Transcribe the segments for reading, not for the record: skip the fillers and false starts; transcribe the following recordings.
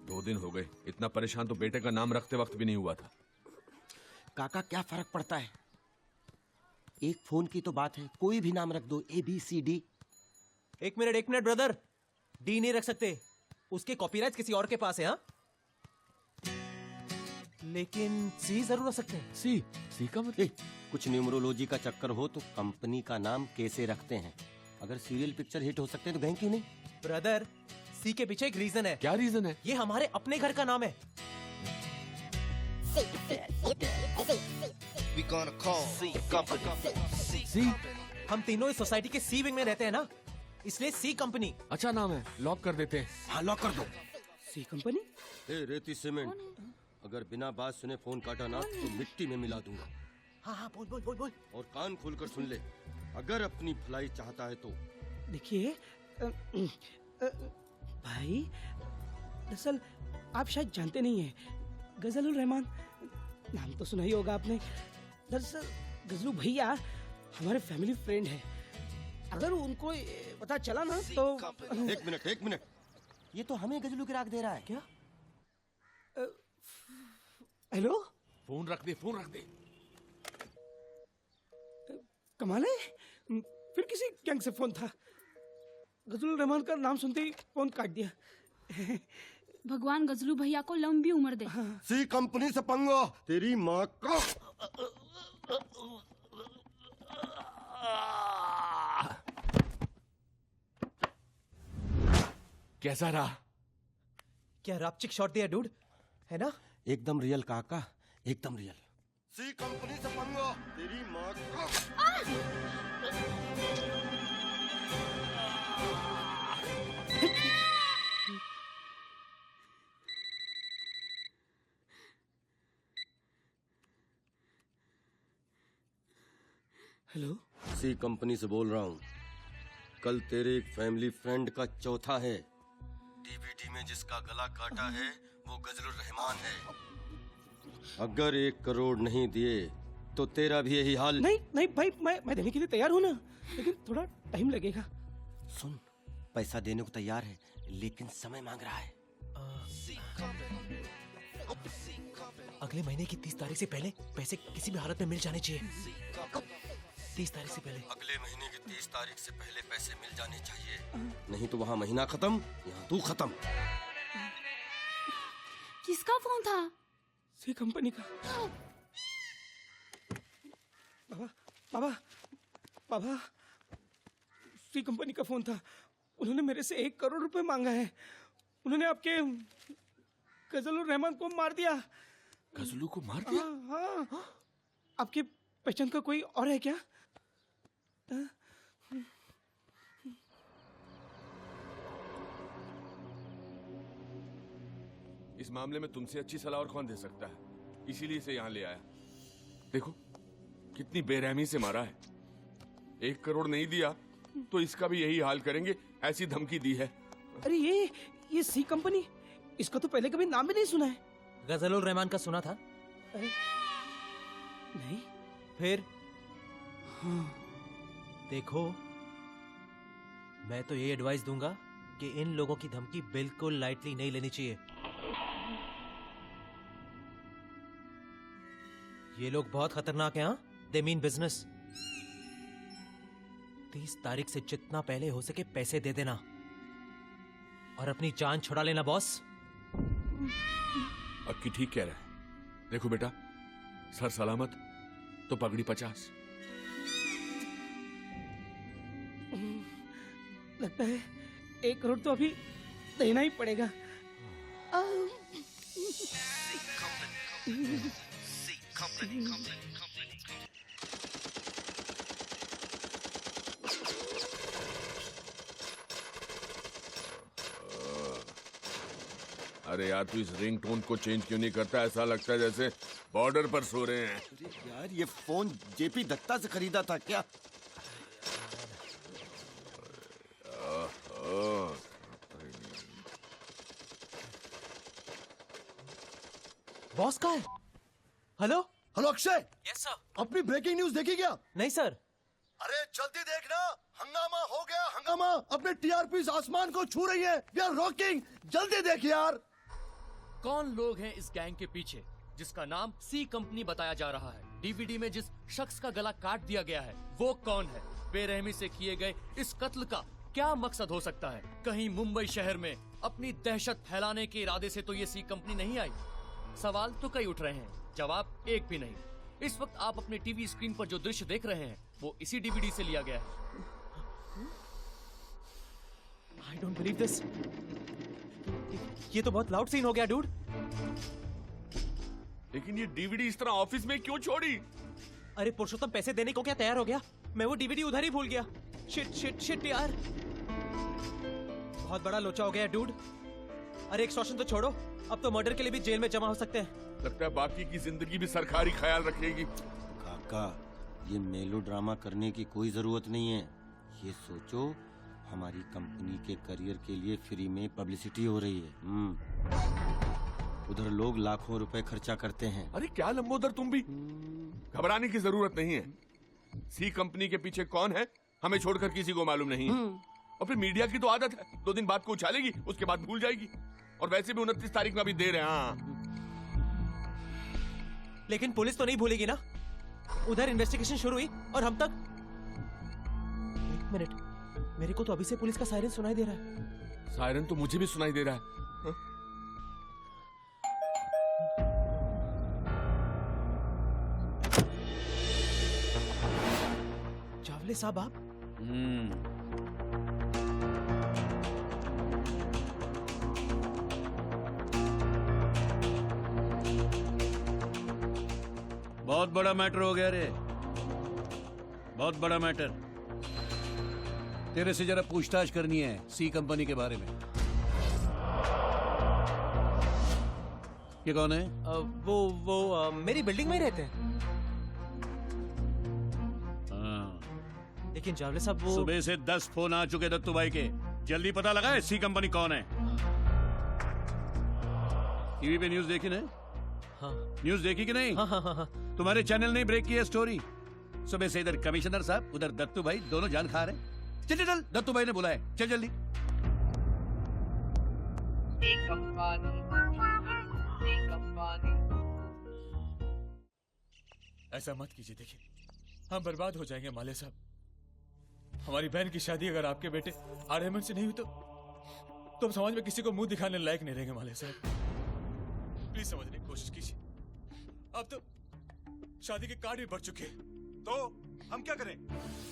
2 दिन हो गए, इतना परेशान तो बेटे का नाम रखते वक्त भी नहीं हुआ था। काका क्या फर्क पड़ता है, एक फोन की तो बात है, कोई भी नाम रख दो, ABCD। एक मिनट ब्रदर, डी नहीं रख सकते, उसके कॉपीराइट किसी और के पास है। हाँ, लेकिन सी जरूर रख सकते हैं। सी का मतलब? कुछ न्यूमरोलॉजी का चक्कर हो तो कंपनी का नाम कैसे रखते हैं? अगर सीरियल पिक्चर हिट हो सकते हैं तो गए क्यों नहीं? ब्रदर, सी के पीछे एक रीजन है। क्या रीजन है? ये हमारे अपने घर का नाम है। सी? हम तीनों इस सोसाइटी के सी विंग में रहते हैं ना, इसलिए सी कंपनी। अच्छा नाम है, लॉक कर देते हैं। हाँ लॉक कर दो। सी कंपनी? रेती सीमेंट, अगर बिना बात सुने फोन काटा ना तो मिट्टी में मिला दूंगा। हाँ, बोल। और कान खोलकर सुन ले, अगर अपनी भलाई चाहता है तो। देखिए भाई, दरअसल आप शायद जानते नहीं हैं, गजलुल रहमान नाम तो सुना ही होगा आपने। दरअसल गजलू भैया हमारे फैमिली फ्रेंड है, अगर उनको पता चला ना तो। एक मिनट, ये तो हमें गजलू की राख दे रहा है क्या? हेलो, फोन रख दे। कमाल है, फिर किसी गैंग से फोन था। गजलुल रहमान का नाम सुनते ही फोन काट दिया। भगवान गजलू भैया को लंबी उम्र दे। सी कंपनी से पंगा, तेरी माँ का। कैसा रहा? क्या रापचिक शॉट दिया डूड, है ना? एकदम रियल काका, एकदम रियल। सी कंपनी से पंगा, तेरी माँ का। हेलो, सी कंपनी से बोल रहा हूँ। कल तेरे एक फैमिली फ्रेंड का चौथा है। डीवीडी में जिसका गला काटा है वो गजलुर रहमान है। अगर 1 करोड़ नहीं दिए तो तेरा भी यही हाल। नहीं भाई, मैं देने के लिए तैयार हूँ ना, लेकिन थोड़ा टाइम लगेगा। सुन, पैसा देने को तैयार है लेकिन समय मांग रहा है। अगले महीने की 30 तारीख से पहले पैसे किसी भी हालत में मिल जाने चाहिए। 30 तारीख से पहले? अगले महीने की 30 तारीख से पहले पैसे मिल जाने चाहिए, नहीं तो वहाँ महीना खत्म, यहाँ तू खत्म। किसका फोन था? सी कंपनी का। बाबा, सी कंपनी का फोन था। उन्होंने मेरे से 1 करोड़ रुपए मांगा है। उन्होंने आपके गजलुर रहमान को मार दिया। गजलू को मार दिया? हाँ। आपकी पहचान का कोई और है क्या? इस मामले में तुमसे अच्छी सलाह और कौन दे सकता है, इसीलिए इसे यहाँ ले आया। देखो कितनी बेरहमी से मारा है। 1 करोड़ नहीं दिया तो इसका भी यही हाल करेंगे, ऐसी धमकी दी है। अरे ये सी कंपनी, इसका तो पहले कभी नाम भी नहीं सुना है। गजलुल रहमान का सुना था? नहीं। फिर? हाँ। देखो, मैं तो ये एडवाइस दूंगा कि इन लोगों की धमकी बिल्कुल लाइटली नहीं लेनी चाहिए। ये लोग बहुत खतरनाक हैं। They mean business. 30 तारीख से जितना पहले हो सके पैसे दे देना और अपनी जान छुड़ा लेना बॉस। अक्की ठीक कह रहा है। देखो बेटा, सर सलामत तो पगड़ी 50। लगता है 1 करोड़ तो अभी देना ही पड़ेगा। अरे यार, तू इस रिंगटोन को चेंज क्यों नहीं करता? ऐसा लगता है जैसे बॉर्डर पर सो रहे हैं। अरे यार, ये फोन जेपी दत्ता से खरीदा था क्या? बॉस कहाँ है? हेलो अक्षय। Yes sir. अपनी ब्रेकिंग न्यूज देखी क्या? नहीं सर। अरे जल्दी देखना, हंगामा हो गया, हंगामा। अपने टीआरपी आसमान को छू रही है। वी आर रॉकिंग, जल्दी देख यार। कौन लोग हैं इस गैंग के पीछे जिसका नाम सी कंपनी बताया जा रहा है। डीवीडी में जिस शख्स का गला काट दिया गया है वो कौन है। बेरहमी से किए गए इस कत्ल का क्या मकसद हो सकता है। कहीं मुंबई शहर में अपनी दहशत फैलाने के इरादे से तो ये सी कंपनी नहीं आई। सवाल तो कई उठ रहे हैं, जवाब एक भी नहीं। इस वक्त आप अपने टीवी स्क्रीन पर जो दृश्य देख रहे हैं वो इसी डीवीडी से लिया गया है। I don't believe this. ये तो बहुत लाउड सीन हो गया डूड। लेकिन ये डीवीडी इस तरह ऑफिस में क्यों छोड़ी? अरे पुरुषोत्तम पैसे देने को क्या तैयार हो गया? मैं वो डीवीडी उधर ही भूल गया। शिट शिट शिट यार, बहुत बड़ा लोचा हो गया डूड। अरे एक्सटॉर्शन तो छोड़ो, अब तो मर्डर के लिए भी जेल में जमा हो सकते हैं। लगता है बाकी की जिंदगी भी सरकारी ख्याल रखेगी। काका, ये मेलोड्रामा करने की कोई जरूरत नहीं है। ये सोचो, हमारी कंपनी के करियर के लिए फ्री में पब्लिसिटी हो रही है। उधर लोग लाखों रुपए खर्चा करते हैं। अरे क्या लंबोदर, तुम भी घबराने की जरूरत नहीं है। सी कंपनी के पीछे कौन है हमें छोड़कर किसी को मालूम नहीं है। और फिर मीडिया की तो आदत है, 2 दिन बाद को उछालेगी, उसके बाद भूल जाएगी। और वैसे भी 29 तारीख में अभी देर है। हाँ, लेकिन पुलिस तो नहीं भूलेगी ना। उधर इन्वेस्टिगेशन शुरू हुई और हम तक। एक मिनट, मेरे को तो अभी से पुलिस का सायरन सुनाई दे रहा है। सायरन तो मुझे भी सुनाई दे रहा है। हाँ? चावले साहब आप? बहुत बड़ा मैटर हो गया रे, बहुत बड़ा मैटर। तेरे से जरा पूछताछ करनी है सी कंपनी के बारे में। ये कौन है? वो मेरी बिल्डिंग में ही रहते हैं। हाँ। लेकिन चावले साहब वो सुबह से 10 फोन आ चुके दत्तू भाई के। जल्दी पता लगा है सी कंपनी कौन है। टीवी पे न्यूज देखी ना? हाँ न्यूज देखी कि नहीं? हाँ हाँ हाँ हाँ। तुम्हारे चैनल ने ब्रेक किया स्टोरी। सुबह से इधर कमिश्नर साहब, उधर दत्तू भाई, दोनों जान खा रहे। चल चल चल, दत्तू भाई ने बुलाया, चल जल्दी। ऐसा मत कीजिए, देखिए हम बर्बाद हो जाएंगे माले साहब। हमारी बहन की शादी अगर आपके बेटे आर्यमन से नहीं हुई तो हम समाज में किसी को मुंह दिखाने लायक नहीं रहेंगे माले साहब। प्लीज समझने की कोशिश कीजिए। अब तो शादी के कार्ड भी बढ़ चुके हैं, तो हम क्या करें?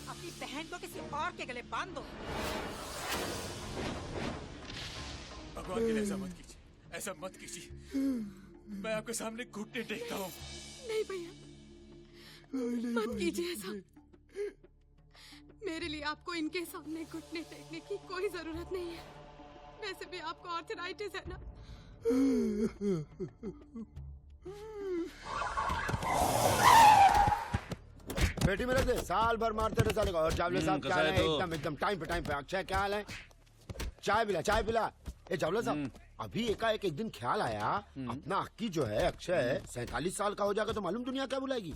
अपनी बहन को किसी और के गले बांध दो। भगवान के लिए ऐसा मत कीजिए, ऐसा मत कीजिए। मैं आपके सामने घुटने टेकता हूँ। नहीं भैया, मत कीजिए ऐसा। मेरे लिए आपको इनके सामने घुटने टेकने की कोई जरूरत नहीं है। वैसे भी आपको आर्थराइटिस है ना। बेटी मेरे से साल भर मारते रहे साले को। और चावले साहब क्या हाल है? तो। एकदम टाइम पे। अक्षय क्या हाल है? चाय पिला। ए चावले साहब, अभी एकाएक एक दिन ख्याल आया, अपना अक्की जो है अक्षय 47 साल का हो जाएगा तो मालूम दुनिया क्या बुलाएगी?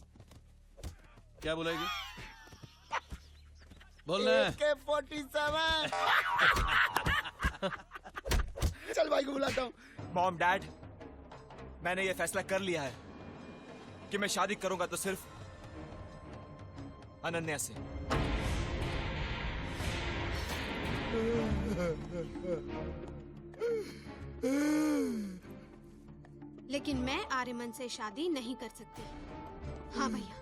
क्या बुलाएगी? बोलना। AK-47। चल भाई को बुलाता हूँ। मॉम डैड, मैंने ये फैसला कर लिया है कि मैं शादी करूंगा तो सिर्फ अनन्या से। लेकिन मैं आर्यमन से शादी नहीं कर सकती। हाँ भैया,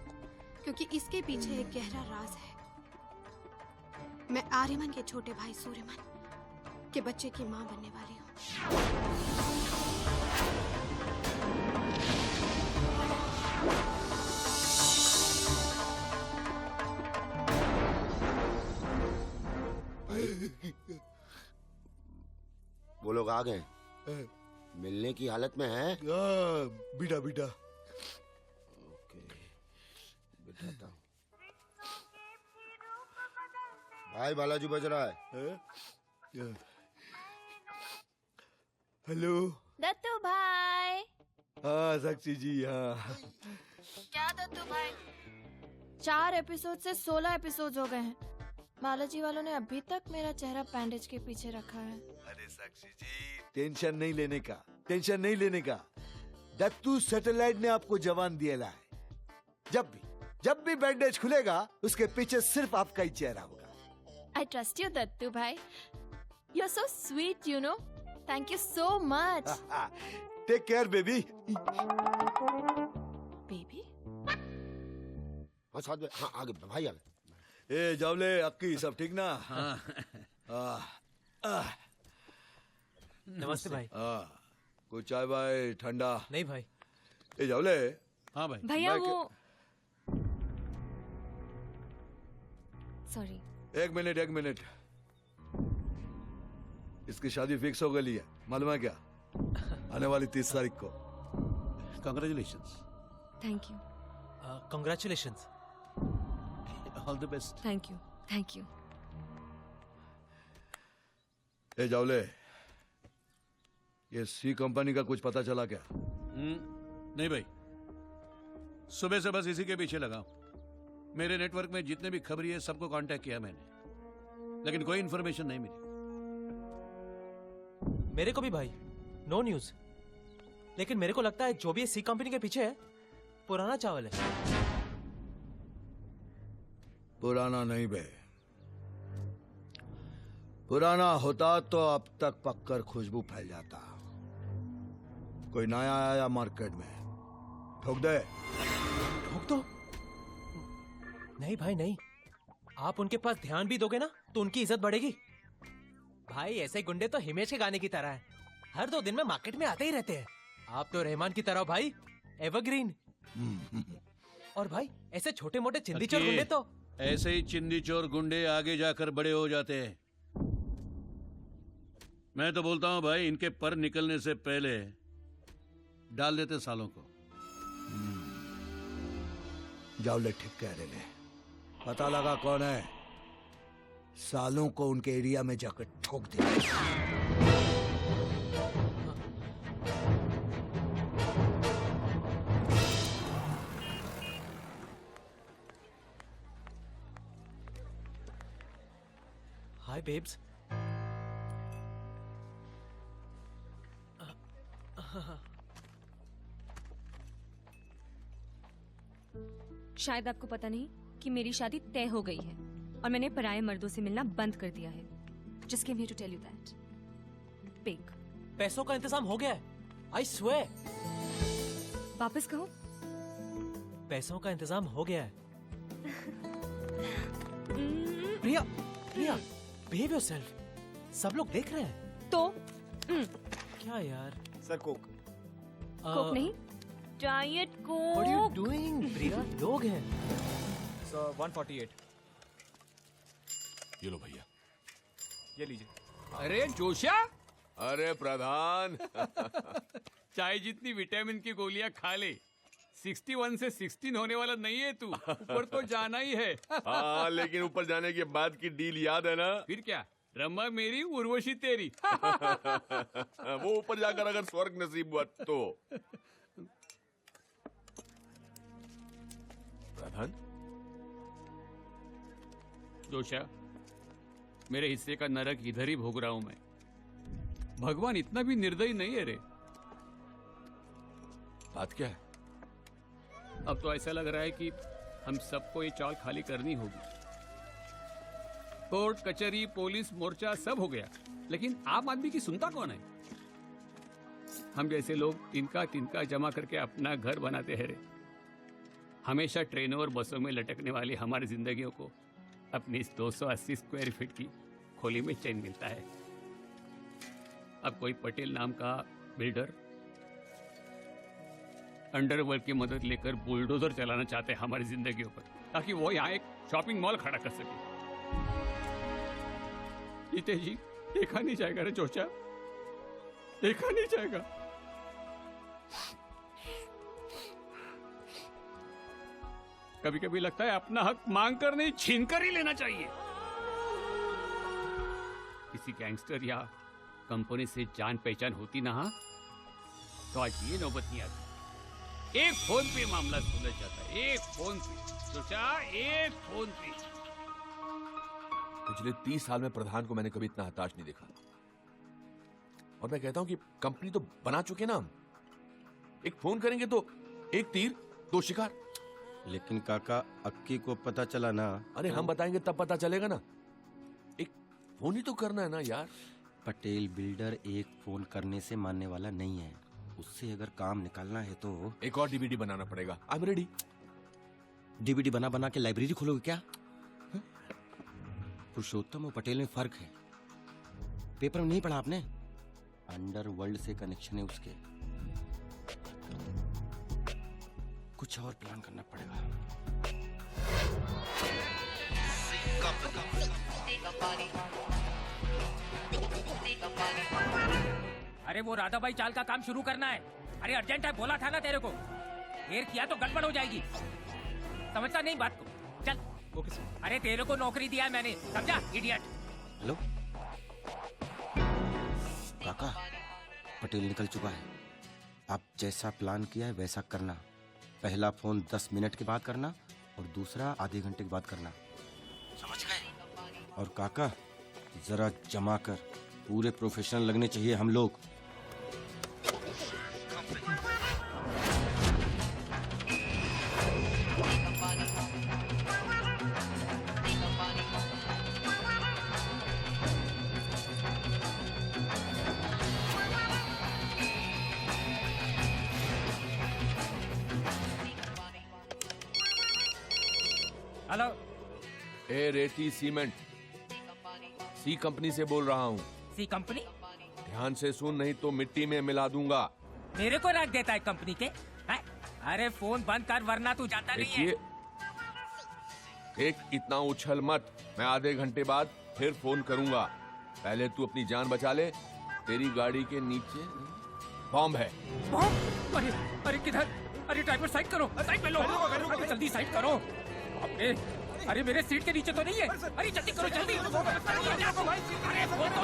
क्योंकि इसके पीछे एक गहरा राज है। मैं आर्यमन के छोटे भाई सूर्यमन के बच्चे की मां बनने वाली हूँ। वो लोग आ गए, मिलने की हालत में है। बेटा ओके, बिठाता हूँ। भाई बालाजी बज रहा है। हेलो दत्तू भाई। हाँ साक्षी जी, हाँ। क्या दत्तू भाई, 4 एपिसोड से 16 एपिसोड हो गए हैं। बालाजी वालों ने अभी तक मेरा चेहरा बैंडेज के पीछे रखा है। अरे साक्षी जी, टेंशन नहीं लेने का। टेंशन नहीं लेने का। दत्तू सैटेलाइट ने आपको जवान दिया है। जब भी बैंडेज खुलेगा उसके पीछे सिर्फ आपका ही चेहरा होगा। I trust you, Dattu bhai. You're so sweet, you know. Thank you so much. Take care baby. Baby? हाँ साथ में, हाँ आगे भाई आगे। ए जावले अक्की सब ठीक ना? नमस्ते भाई। कुछ चाय भाई ठंडा? नहीं भाई। ए जावले। हाँ भाई। भैया वो सॉरी। एक मिनट। इसकी शादी फिक्स हो गई है, मालूम है क्या? आने वाली 30 तारीख को। Congratulations. Thank you. Congratulations. All the best. Thank you. A Jawale, ये सी कंपनी का कुछ पता चला क्या? नहीं भाई, सुबह से बस इसी के पीछे लगा हूं। मेरे नेटवर्क में जितने भी खबरी है सबको कांटेक्ट किया मैंने, लेकिन कोई इन्फॉर्मेशन नहीं मिली। मेरे को भी भाई, नो न्यूज। लेकिन मेरे को लगता है जो भी सी कंपनी के पीछे है पुराना चावल है। पुराना नहीं बे, पुराना होता तो अब तक पककर खुशबू फैल जाता। कोई नया आया मार्केट में, ठोक दे। ठोक दो? नहीं भाई नहीं, आप उनके पास ध्यान भी दोगे ना तो उनकी इज्जत बढ़ेगी। भाई ऐसे गुंडे तो हिमेश के गाने की तरह हैं, हर 2 दिन में मार्केट में आते ही रहते हैं। आप तो रहमान की तरह भाई, एवरग्रीन। और भाई ऐसे छोटे मोटे चिंदी चोर गुंडे तो ऐसे ही चिंदी चोर गुंडे आगे जाकर बड़े हो जाते हैं। मैं तो बोलता हूं भाई, इनके पर निकलने से पहले डाल देते सालों को। जावले ठीक कह रहे ले, पता लगा कौन है, सालों को उनके एरिया में जाकर ठोक दे। हाय बेब्स। शायद आपको पता नहीं कि मेरी शादी तय हो गई है और मैंने पराये मर्दों से मिलना बंद कर दिया है। Just came here to tell you that. Big. पैसों का इंतजाम हो गया है, I swear। वापस कहो। पैसों का इंतजाम हो गया है। प्रिया, behave yourself। सब लोग देख रहे हैं। तो क्या यार? Sir Coke. कोक नहीं, diet Coke. What are you doing? प्रिया लोग हैं। So 148। ये लो भैया। ये लीजिए। अरे जोशा, अरे प्रधान। चाय जितनी विटामिन की गोलियां खा ले। 61 से 16 होने वाला नहीं है तू, ऊपर तो जाना ही है। हाँ, लेकिन ऊपर जाने के बाद की डील याद है ना? फिर क्या, रमा मेरी उर्वशी तेरी। वो ऊपर जाकर अगर स्वर्ग नसीब हुआ तो। प्रधान, जोशा, मेरे हिस्से का नरक इधर ही भोग रहा हूं मैं। भगवान इतना भी निर्दयी नहीं है रे। बात क्या है? अब तो ऐसा लग रहा है कि हम सबको ये चाल खाली करनी होगी। कोर्ट कचहरी पुलिस मोर्चा सब हो गया, लेकिन आम आदमी की सुनता कौन है? हम जैसे लोग तिनका तिनका जमा करके अपना घर बनाते हैं रे। हमेशा ट्रेनों और बसों में लटकने वाली हमारी जिंदगियों को अपनी इस 280 स्क्वायर फीट की खोली में चैन मिलता है। अब कोई पटेल नाम का बिल्डर अंडरवर्ल्ड की मदद लेकर बुलडोजर चलाना चाहते हैं हमारी जिंदगियों पर, ताकि वो यहाँ एक शॉपिंग मॉल खड़ा कर सके। जी देखा नहीं जाएगा रे चोचा, देखा नहीं जाएगा। कभी कभी लगता है अपना हक मांग कर नहीं, छीन कर ही लेना चाहिए। किसी गैंगस्टर या कंपनी से जान पहचान होती ना, तो आज ये नौबत नहीं आती। एक फोन पे मामला सुलझ जाता है, एक फोन पे सोचा, एक फोन पे। पिछले 30 साल में प्रधान को मैंने कभी इतना हताश नहीं देखा। और मैं कहता हूँ कि कंपनी तो बना चुके ना हम। एक फोन करेंगे तो एक तीर दो शिकार। लेकिन काका अक्की को पता चला ना। अरे हम बताएंगे तब पता चलेगा ना। एक फोन ही तो करना है ना यार। पटेल बिल्डर एक फोन करने से मानने वाला नहीं है। उससे अगर काम निकालना है तो एक और डीवीडी बनाना पड़ेगा। I am ready. डीवीडी बना बना के लाइब्रेरी खोलोगे क्या? पुरुषोत्तम और पटेल में फर्क है। पेपर में नहीं पढ़ा आपने? अंडरवर्ल्ड से कनेक्शन है उसके। कुछ और प्लान करना पड़ेगा। अरे वो राधाबाई चाल का काम शुरू करना है। अरे अर्जेंट है, बोला था ना तेरे को। देर किया तो गड़बड़ हो जाएगी। समझता नहीं बात को। चल। Okay sir. अरे तेरे को नौकरी दिया है मैंने, समझा इडियट। हेलो काका, पटेल निकल चुका है। आप जैसा प्लान किया है वैसा करना। पहला फोन 10 मिनट के बाद करना और दूसरा आधे घंटे के बाद करना। समझ गए? और काका जरा जमा कर, पूरे प्रोफेशनल लगने चाहिए हम लोग। हेलो। ए रेती सीमेंट, सी कंपनी से बोल रहा हूँ। सी कंपनी? ध्यान से सुन, नहीं तो मिट्टी में मिला दूंगा। मेरे को रख देता है कंपनी के है? अरे फोन बंद कर वरना तू जाता नहीं है। एक इतना उछल मत, मैं आधे घंटे बाद फिर फोन करूंगा। पहले तू अपनी जान बचा ले। तेरी गाड़ी के नीचे बॉम्ब है। बॉम्ब? अरे अरे किधर? अरे ड्राइवर साइड करो, साइड में लो। अरे जल्दी साइड करो। अरे अरे मेरे सीट के नीचे तो नहीं है। अरे जल्दी करो जल्दी। अरे फोन तो